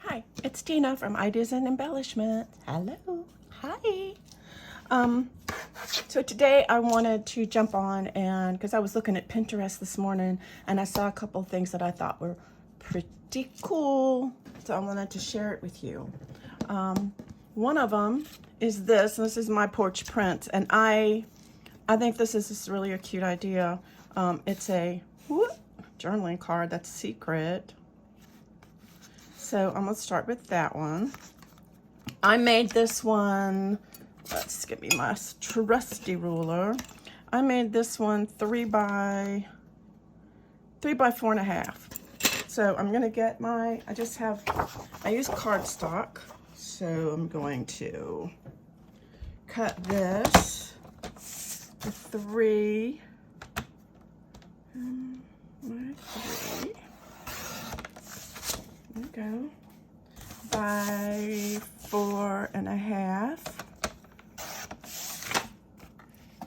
Hi, it's Tina from Ideas and Embellishment. Hello. Hi. Um, so today I wanted to jump on and because I was looking at Pinterest this morning and I saw a couple things that I thought were pretty cool. So I wanted to share it with you. One of them is this. This is my porch print, and I think this is just really a cute idea. It's a journaling card that's secret. So I'm gonna start with that one. I made this one, let's give me my trusty ruler. I made this one 3 by 4.5. So I'm gonna get I use cardstock. So I'm going to cut this to 3 by 3. There we go. By 4.5.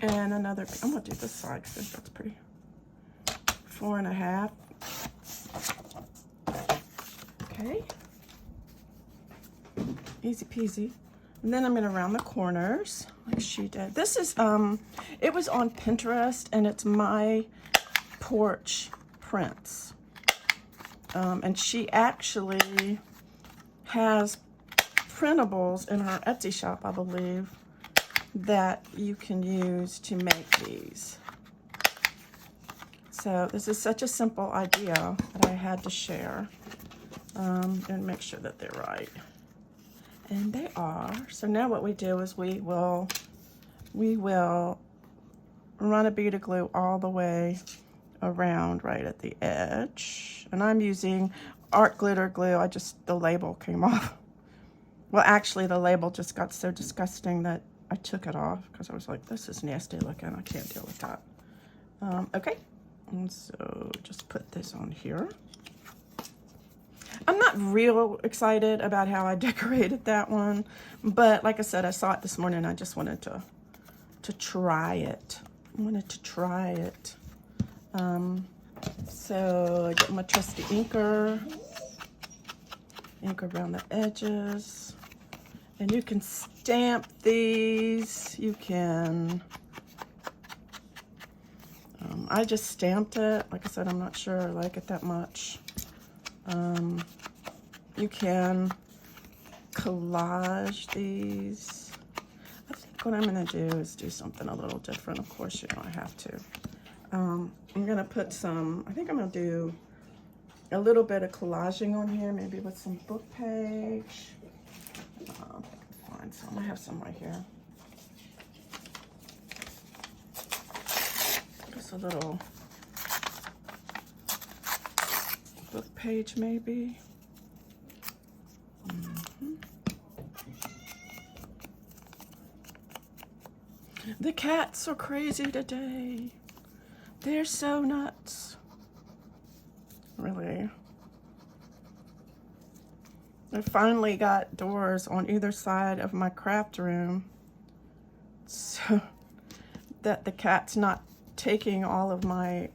And another, I'm gonna do this side because that's pretty. 4.5. Okay. Easy peasy. And then I'm gonna round the corners like she did. This is, it was on Pinterest and it's My Porch Prints. And she actually has printables in her Etsy shop, I believe, that you can use to make these. So this is such a simple idea that I had to share and make sure that they're right. And they are. So now what we do is we will run a bead of glue all the way around right at the edge. And I'm using art glitter glue. The label came off. Well, actually the label just got so disgusting that I took it off because I was like, this is nasty looking. I can't deal with that. Okay, and so just put this on here. I'm not real excited about how I decorated that one, but like I said, I saw it this morning and I just wanted to try it. I wanted to try it. So I get my trusty inker, ink around the edges, and you can stamp these. You can, I just stamped it. Like I said, I'm not sure I like it that much. You can collage these. I think what I'm gonna do is do something a little different. Of course, you know I have to. I'm gonna put I think I'm gonna do a little bit of collaging on here, maybe with some book page. Find some, I have some right here. Just a little book page maybe. The cats are crazy today. They're so nuts. Really. I finally got doors on either side of my craft room so that the cat's not taking all of my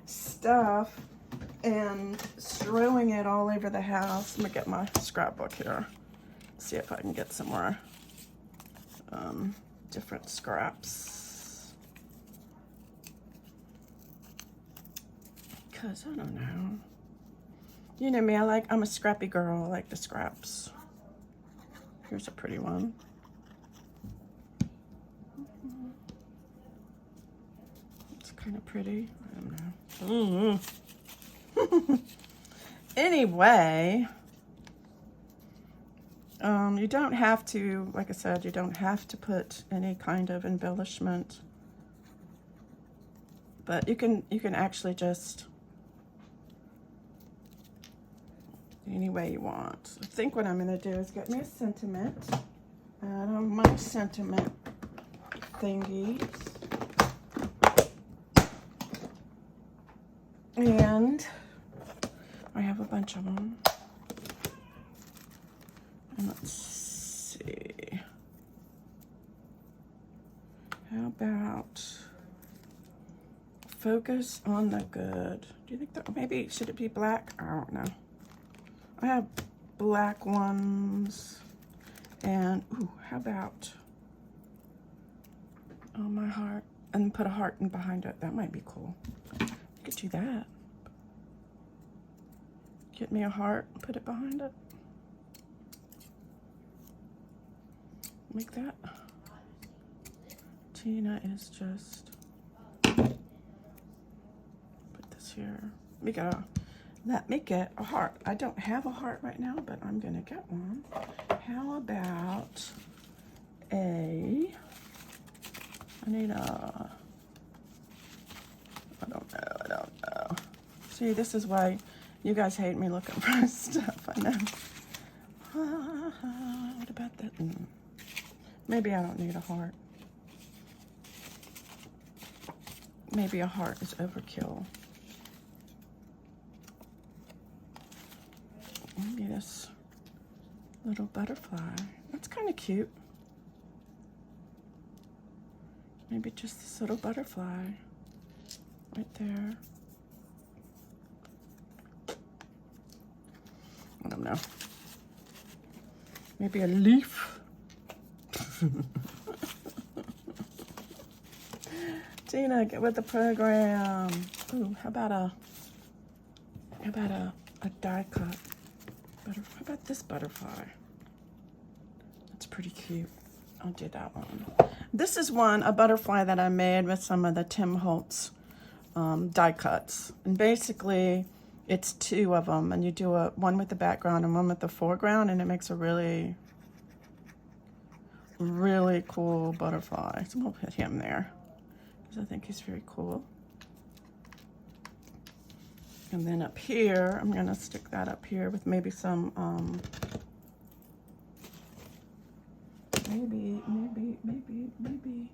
stuff and strewing it all over the house. I'm gonna get my scrapbook here. See if I can get some more different scraps. Cause I don't know. You know me, I'm a scrappy girl. I like the scraps. Here's a pretty one. It's kind of pretty. I don't know. Anyway, you don't have to, like I said, you don't have to put any kind of embellishment, but you can actually just any way you want. I think what I'm gonna do is get me a sentiment out of my sentiment thingies. And I have a bunch of them. And let's see. How about focus on the good? Do you think that maybe should it be black? I don't know. I have black ones. And, ooh, how about my heart? And put a heart in behind it. That might be cool. I could do that. Get me a heart, put it behind it. Like that. Tina is just... Put this here. Let me get a heart. I don't have a heart right now, but I'm gonna get one. How about I need a... I don't know. See, this is why you guys hate me looking for stuff, I know. What about that? Maybe I don't need a heart. Maybe a heart is overkill. Maybe this little butterfly. That's kind of cute. Maybe just this little butterfly right there. I don't know. Maybe a leaf. Tina, get with the program. Ooh, how about a die cut? How about this butterfly? That's pretty cute. I'll do that one. This is a butterfly that I made with some of the Tim Holtz die cuts. And basically, it's two of them, and you do one with the background and one with the foreground, and it makes a really, really cool butterfly. So we'll put him there, because I think he's very cool. And then up here, I'm gonna stick that up here with maybe some, maybe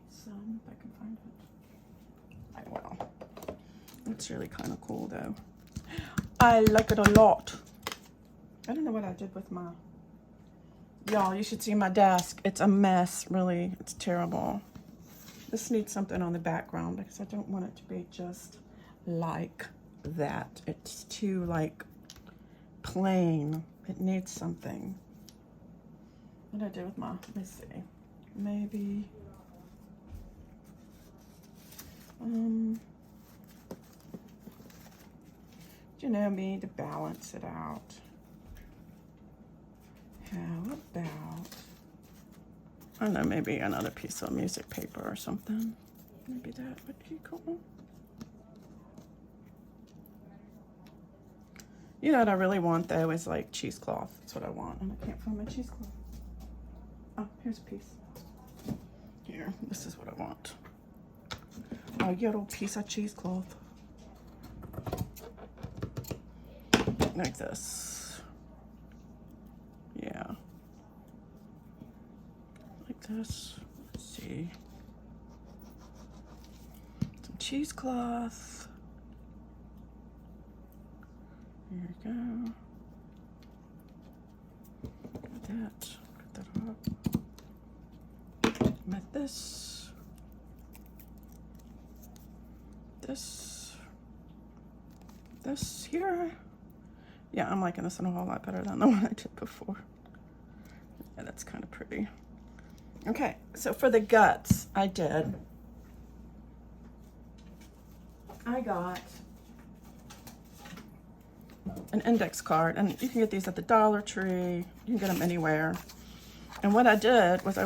some, if I can find it. I will. It's really kind of cool though. I like it a lot. I don't know what I did with my, y'all, you should see my desk. It's a mess, really. It's terrible. This needs something on the background because I don't want it to be just like that. It's too like plain. It needs something. What did I do with my, let me see. Maybe, you know me, to balance it out. How about, I don't know, maybe another piece of music paper or something. Maybe that would be cool. You know what I really want though is like cheesecloth. That's what I want, and I can't find my cheesecloth. Oh, here's a piece. Here, this is what I want. A yellow piece of cheesecloth. Like this. Yeah. Like this. Let's see. Some cheesecloth. Here we go. Got that. Put that up. With this. This here. Yeah, I'm liking this one a whole lot better than the one I did before. Yeah, that's kind of pretty. Okay, so for the guts, I got an index card, and you can get these at the Dollar Tree. You can get them anywhere. And what I did was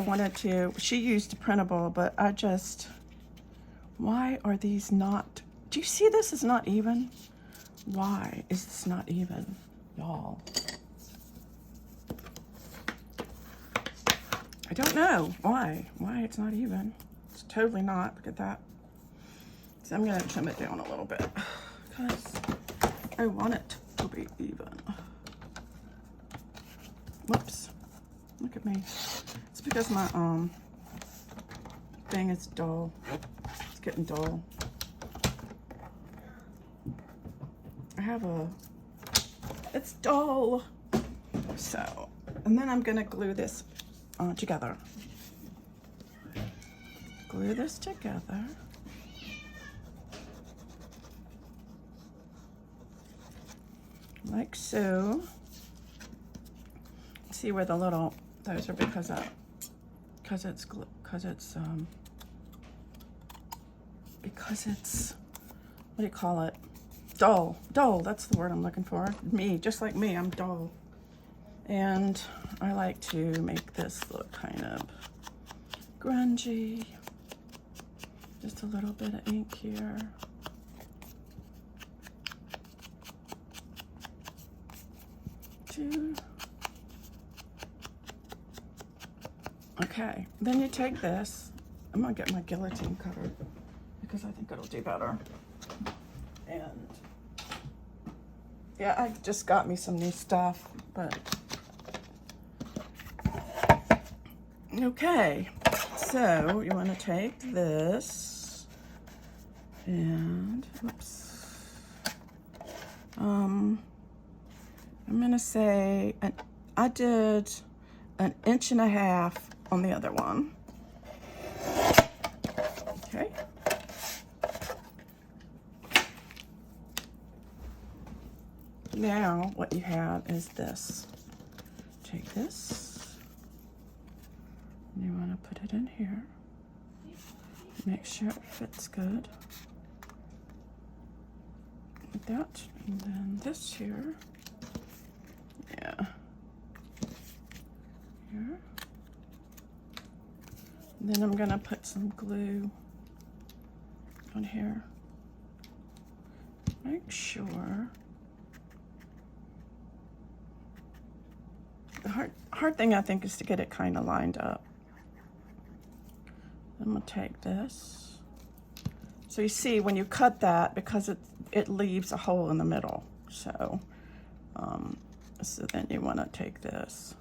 she used a printable, but why are these not, do you see this is not even? Why is this not even, y'all? I don't know why it's not even. It's totally not. Look at that. So I'm gonna trim it down a little bit because I want it to be even. Whoops. Look at me. It's because my thing is dull. It's getting dull. It's dull. So, and then I'm gonna glue this together. Glue this together. Like so. see where the little, those are because it's what do you call it? Dull, that's the word I'm looking for. Me, just like me, I'm dull. And I like to make this look kind of grungy. Just a little bit of ink here. Okay, then you take this. I'm gonna get my guillotine cutter because I think it'll do better. And yeah, I just got me some new stuff, but okay. So you want to take this and oops. I'm gonna say I did 1.5 inches on the other one. Okay. Now what you have is this. Take this. And you want to put it in here. Make sure it fits good. Like that. And then this here. Yeah. Here. And then I'm gonna put some glue on here. Make sure. The hard thing I think is to get it kind of lined up. I'm gonna take this. So you see when you cut that, because it leaves a hole in the middle. So then you want to take this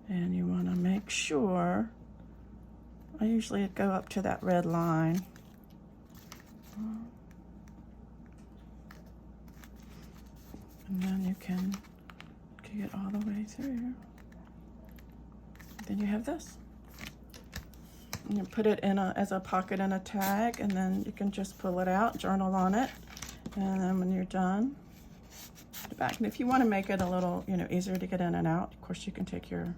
and you want to make sure. I usually go up to that red line. And then you can get all the way through. Then you have this. And you put it in as a pocket and a tag, and then you can just pull it out, journal on it, and then when you're done, put it back. And if you want to make it a little, easier to get in and out, of course you can take your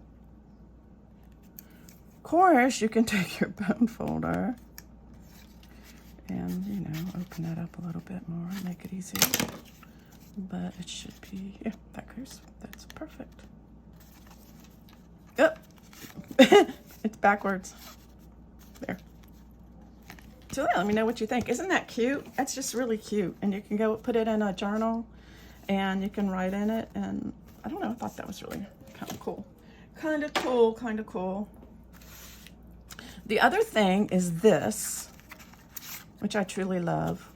bone folder and, open that up a little bit more and make it easier. But it should be, yeah, that's perfect. Yep. It's backwards. There. So yeah, let me know what you think. Isn't that cute? That's just really cute. And you can go put it in a journal and you can write in it. And I don't know, I thought that was really kind of cool. Kind of cool. The other thing is this, which I truly love.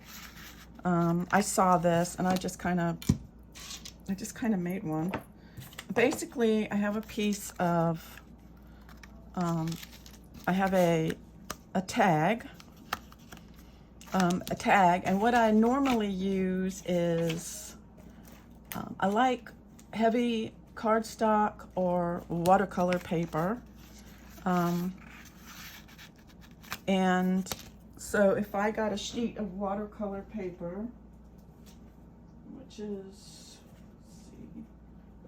I saw this and I just kind of made one. Basically, I have a piece of, I have a tag, and what I normally use is, I like heavy cardstock or watercolor paper, and so if I got a sheet of watercolor paper, which is, let's see,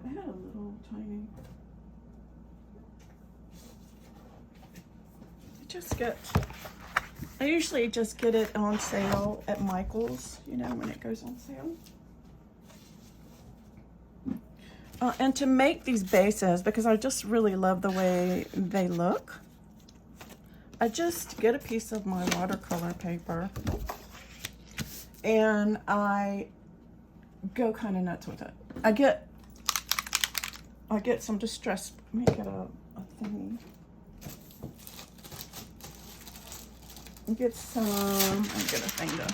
I had a little tiny, I usually just get it on sale at Michael's, when it goes on sale. And to make these bases, because I just really love the way they look, I just get a piece of my watercolor paper and I go kind of nuts with it. I get some distress, make it a thingy. Get some, I get a thing to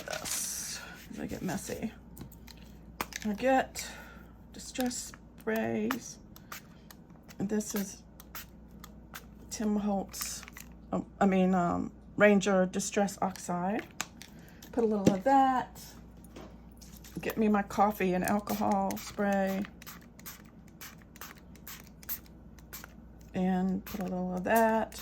this. I get messy. I get distress sprays. And this is Tim Holtz, Ranger Distress Oxide. Put a little of that. Get me my coffee and alcohol spray. And put a little of that.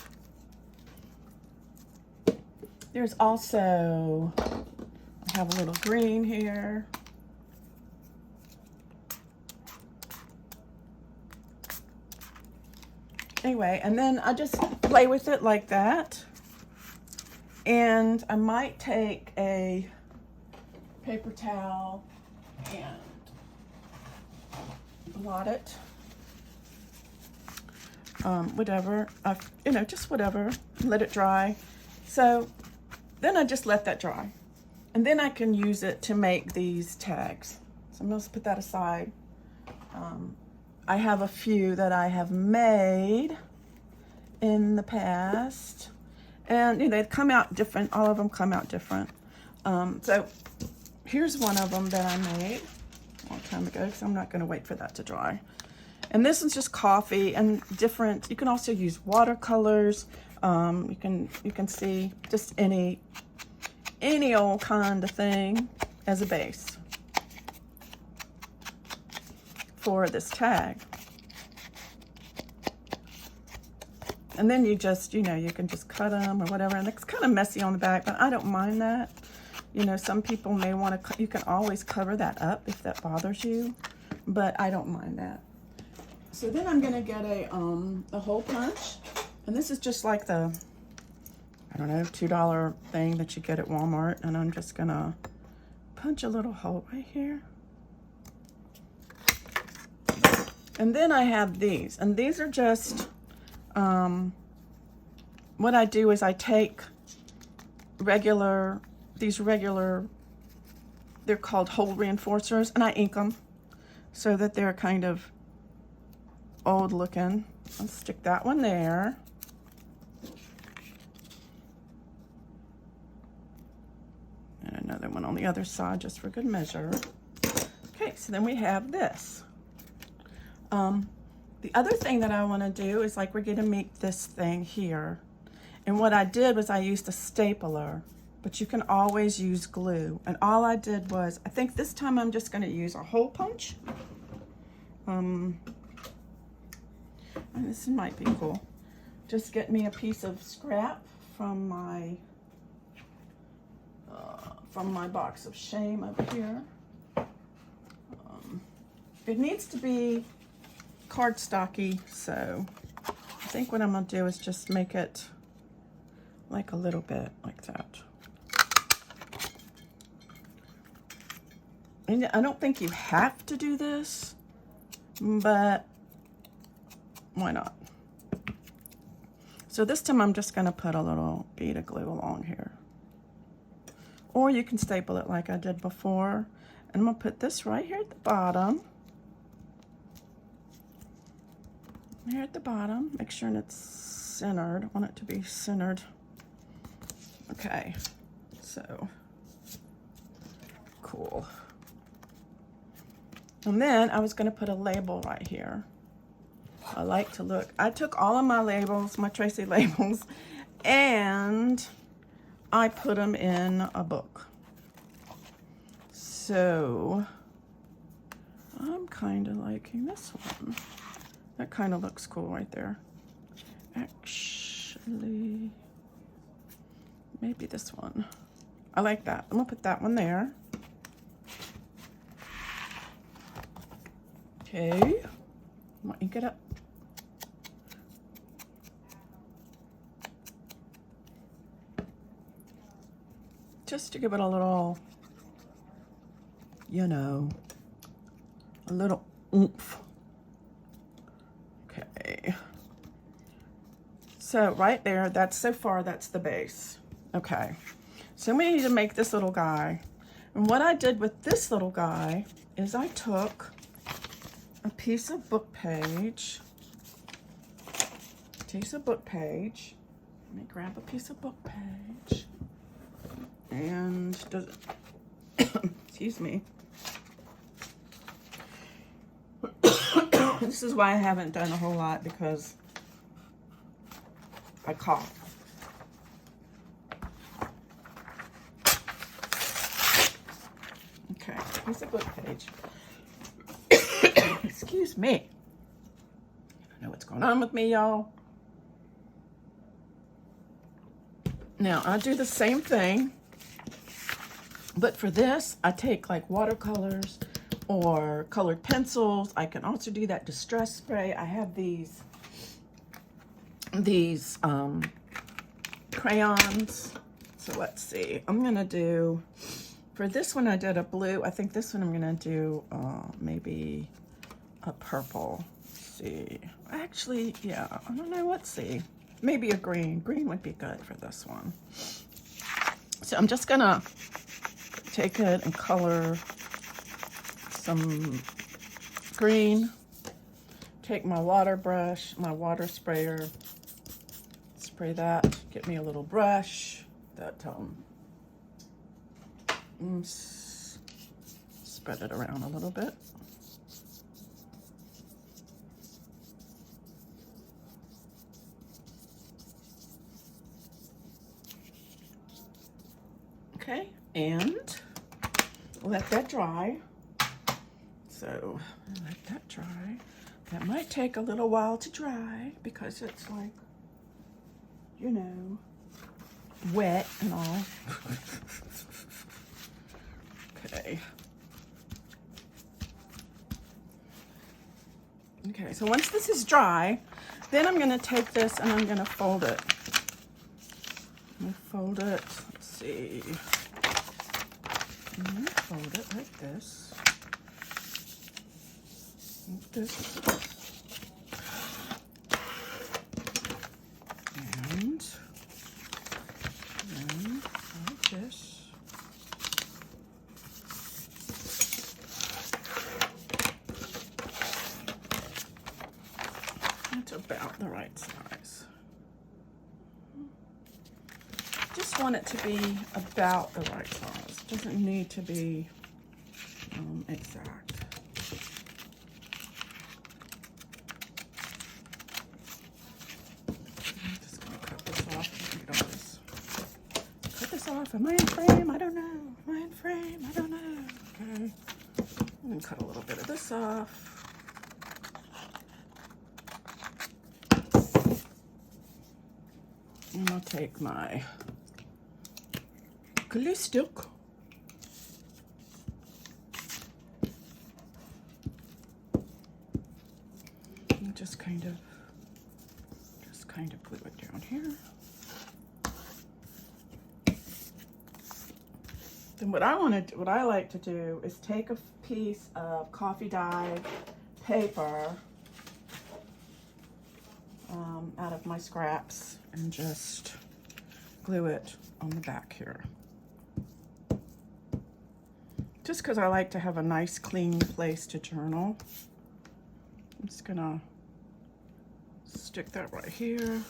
There's also, I have a little green here. Anyway, and then I just play with it like that. And I might take a paper towel and blot it. Whatever, you know, just whatever, let it dry. So then I just let that dry. And then I can use it to make these tags. So I'm going to put that aside. I have a few that I have made in the past. And, you know, they come out different. All of them come out different. So here's one of them that I made a long time ago, because I'm not going to wait for that to dry. And this is just coffee and different. You can also use watercolors. You can see just any old kind of thing as a base for this tag. And then you just, you know, you can just cut them or whatever. And it's kind of messy on the back, but I don't mind that. You know, some people may want to, you can always cover that up if that bothers you, but I don't mind that. So then I'm going to get a hole punch. And this is just like the, I don't know, $2 thing that you get at Walmart. And I'm just going to punch a little hole right here. And then I have these. And these are just, what I do is I take these regular, they're called hole reinforcers, and I ink them so that they're kind of old looking. I'll stick that one there. And another one on the other side just for good measure. Okay, so then we have this. The other thing that I want to do is, like, we're going to make this thing here. And what I did was I used a stapler, but you can always use glue. And all I did was, I think this time I'm just going to use a hole punch. And this might be cool. Just get me a piece of scrap from my box of shame over here. It needs to be cardstocky, so I think what I'm gonna do is just make it like a little bit like that. And I don't think you have to do this, but why not? So this time I'm just gonna put a little bead of glue along here. Or you can staple it like I did before. And I'm gonna put this right here at the bottom. Here at the bottom, make sure it's centered. I want it to be centered. Okay, so cool. And then I was gonna put a label right here. I like to look. I took all of my labels, my Tracy labels, and I put them in a book. So I'm kind of liking this one. That kind of looks cool right there. Actually, maybe this one. I like that. I'm gonna put that one there. Okay, I'm gonna ink it up. Just to give it a little, you know, a little oomph. Okay. So right there, that's so far, that's the base. Okay. So we need to make this little guy. And what I did with this little guy is I took a piece of book page. Let me grab a piece of book page. And does it, excuse me. This is why I haven't done a whole lot, because I cough. Okay, piece of book page. Excuse me. I don't know what's going on with me, y'all. Now, I do the same thing, but for this, I take like watercolors or colored pencils. I can also do that distress spray. I have these these crayons. So let's see. I'm gonna do, for this one I did a blue. I think this one I'm gonna do maybe a purple. Let's see. Actually, yeah, I don't know. Let's see. Maybe a green. Green would be good for this one. So I'm just gonna take it and color some green. Take my water brush, my water sprayer, spray that. Get me a little brush that spread it around a little bit. Okay, and let that dry. So let that dry. That might take a little while to dry because it's like, you know, wet and all. Okay. Okay, so once this is dry, then I'm going to take this and I'm going to fold it. I'm going to fold it. Let's see. I'm going to fold it like this. Like this. And then like this. That's about the right size. Just want it to be about the right size. It doesn't need to be exact. I'm just gonna cut this off. You don't just cut this off. Am I in frame? I don't know. Am I in frame? I don't know. Okay. I'm gonna cut a little bit of this off. And I'll take my glue stick and just kind of glue it down here. Then what I like to do is take a piece of coffee dye paper out of my scraps and just glue it on the back here. Just because I like to have a nice clean place to journal. I'm just gonna stick that right here.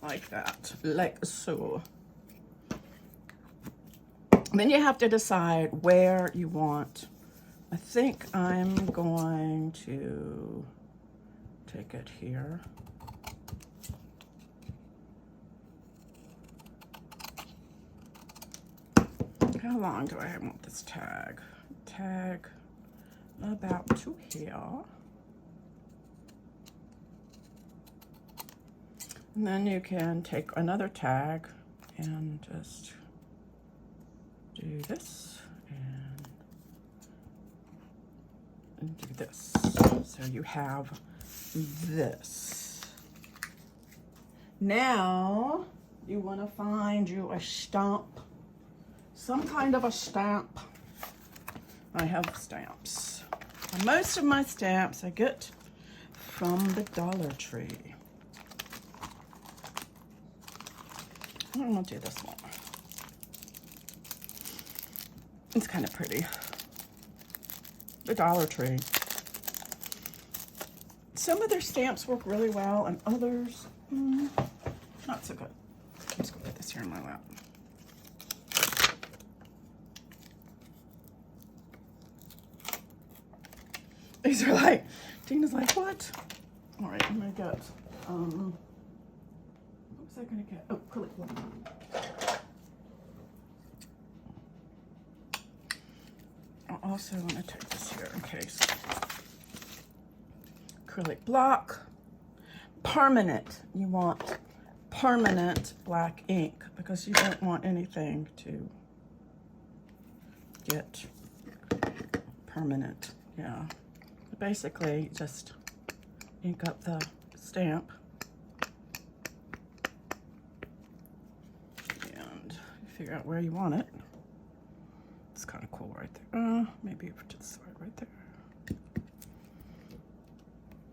Like that, like so. Then you have to decide where you want. I think I'm going to take it here. How long do I want this tag? Tag about to here. And then you can take another tag and just do this and do this. So you have this. Now you want to find you a stamp, some kind of a stamp. I have stamps. And most of my stamps I get from the Dollar Tree. I'm gonna do this one. It's kind of pretty. The Dollar Tree. Some of their stamps work really well, and others, not so good. I'm just gonna put this here in my lap. These are like, Dina's like, what? All right, I'm gonna get, what was I gonna get? Oh, acrylic block. I also want to take this here in case. Acrylic block. Permanent. You want permanent black ink because you don't want anything to get permanent. Yeah. Basically, just ink up the stamp. And figure out where you want it. It's kind of cool right there. Maybe to the side right there.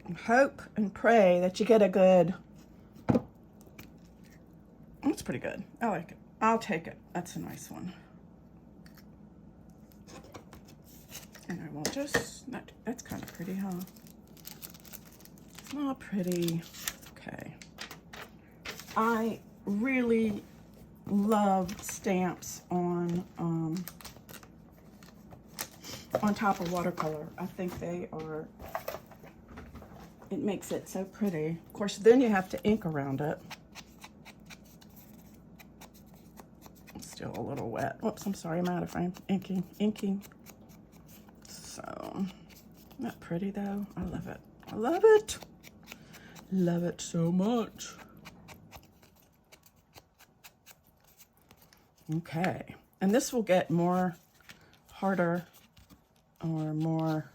And hope and pray that you get a good. That's pretty good. I like it. I'll take it. That's a nice one. And I will just, that's kind of pretty, huh? It's not pretty. Okay. I really love stamps on top of watercolor. I think they are, it makes it so pretty. Of course, then you have to ink around it. It's still a little wet. Whoops, I'm sorry, I'm out of frame. Inking. So, isn't that pretty though? I love it. I love it. Love it so much. Okay, and this will get more harder or more,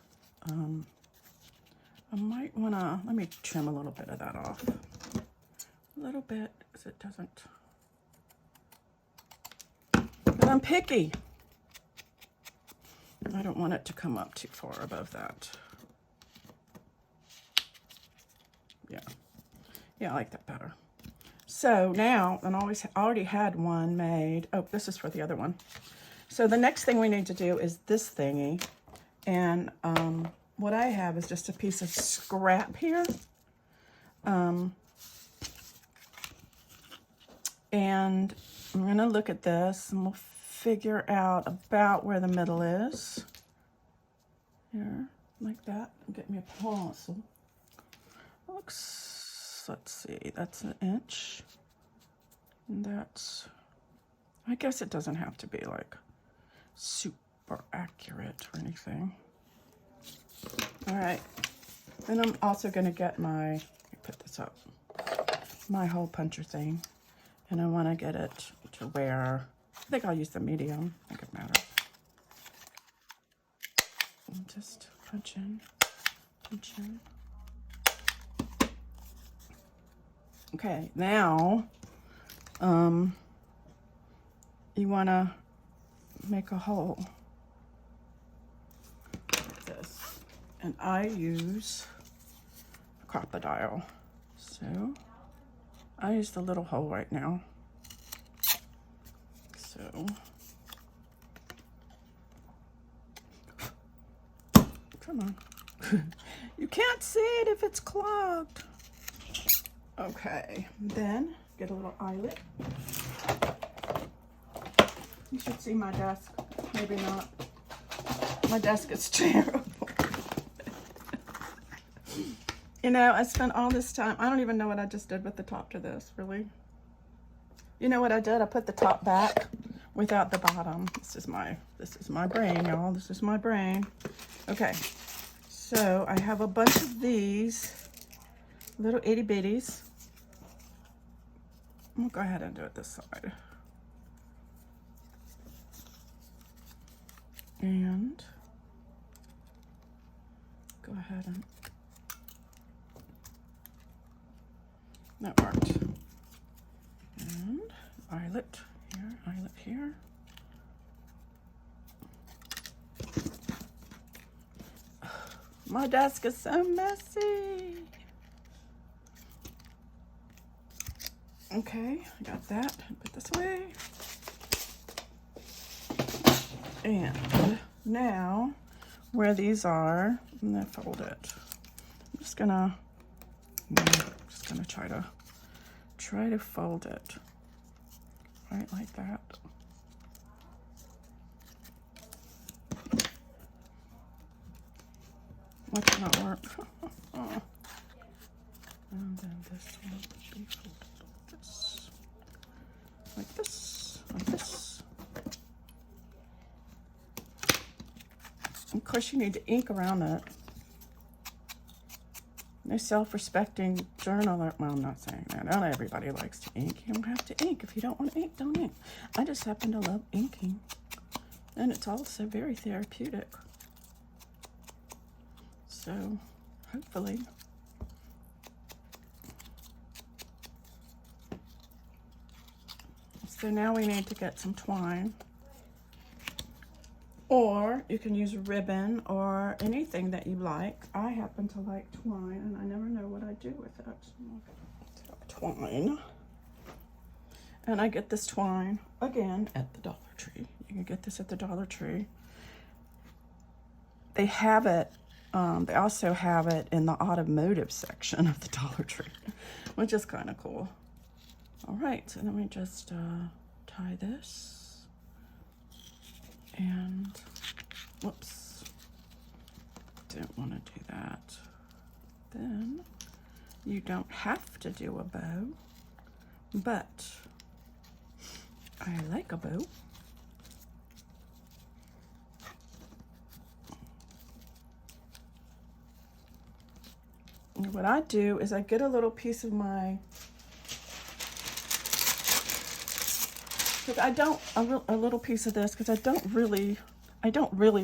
I might wanna, let me trim a little bit of that off. A little bit, because it doesn't, but I'm picky. I don't want it to come up too far above that. Yeah, I like that better. So now, and already had one made. Oh, this is for the other one. So the next thing we need to do is this thingy. And what I have is just a piece of scrap here. And I'm gonna look at this and we'll figure out about where the middle is. Here, like that. Get me a pencil. Looks, let's see, that's an inch. And that's, I guess it doesn't have to be like super accurate or anything. All right, then I'm also gonna get my, let me put this up, my hole puncher thing. And I wanna get it to where, I think I'll use the medium, I think it matters. And just punch in, punch in. Okay, now, you wanna make a hole like this. And I use Crop-A-Dile. So, I use the little hole right now. So, come on. You can't see it if it's clogged. Okay, then get a little eyelet. You should see my desk. Maybe not. My desk is terrible. You know, I spent all this time. I don't even know what I just did with the top to this, really. You know what I did? I put the top back without the bottom. This is my brain, y'all. This is my brain. Okay, so I have a bunch of these little itty bitties. We'll go ahead and do it this side. And go ahead and, that worked. And eyelet here, eyelet here. My desk is so messy. Okay, I got that. Put this away. And now, where these are, I'm gonna fold it. I'm just gonna try to fold it right like that. Why did not work? And then this one would be folded like this, like this. Of course, you need to ink around it. No self-respecting journaler. Well, I'm not saying that. Not everybody likes to ink. You don't have to ink. If you don't want to ink, don't ink. I just happen to love inking. And it's also very therapeutic. So, hopefully, So now we need to get some twine. Or you can use ribbon or anything that you like. I happen to like twine, and I never know what I do with it. So, twine. And I get this twine, again, at the Dollar Tree. You can get this at the Dollar Tree. They have it, they also have it in the automotive section of the Dollar Tree, which is kind of cool. All right, so let me just tie this. And, whoops, didn't want to do that. Then, you don't have to do a bow, but I like a bow. And what I do is I get a little piece of my, because I don't, a little piece of this, because I don't really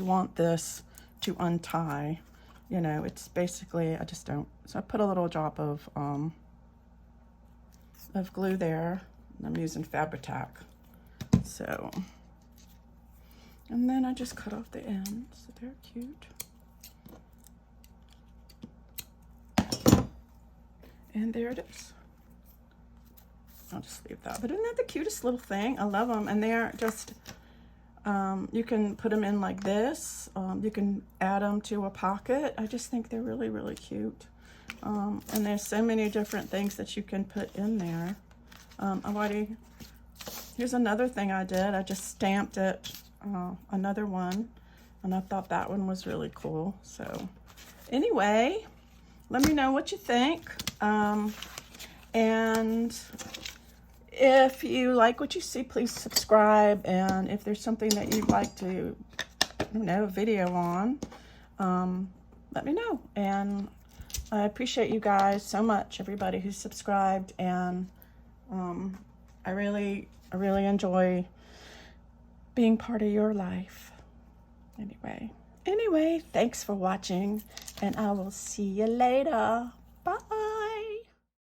want this to untie. You know, it's basically, I just don't. So I put a little drop of glue there. And I'm using Fabri-Tac. So, and then I just cut off the ends, so they're cute. And there it is. I'll just leave that. But isn't that the cutest little thing? I love them. And they're just, you can put them in like this. You can add them to a pocket. I just think they're really, really cute. And there's so many different things that you can put in there. Here's another thing I did. I just stamped it, another one, and I thought that one was really cool. So anyway, let me know what you think. And if you like what you see, please subscribe. And if there's something that you'd like to, a video on, let me know. And I appreciate you guys so much, everybody who's subscribed. And I really enjoy being part of your life. Anyway, thanks for watching, and I will see you later.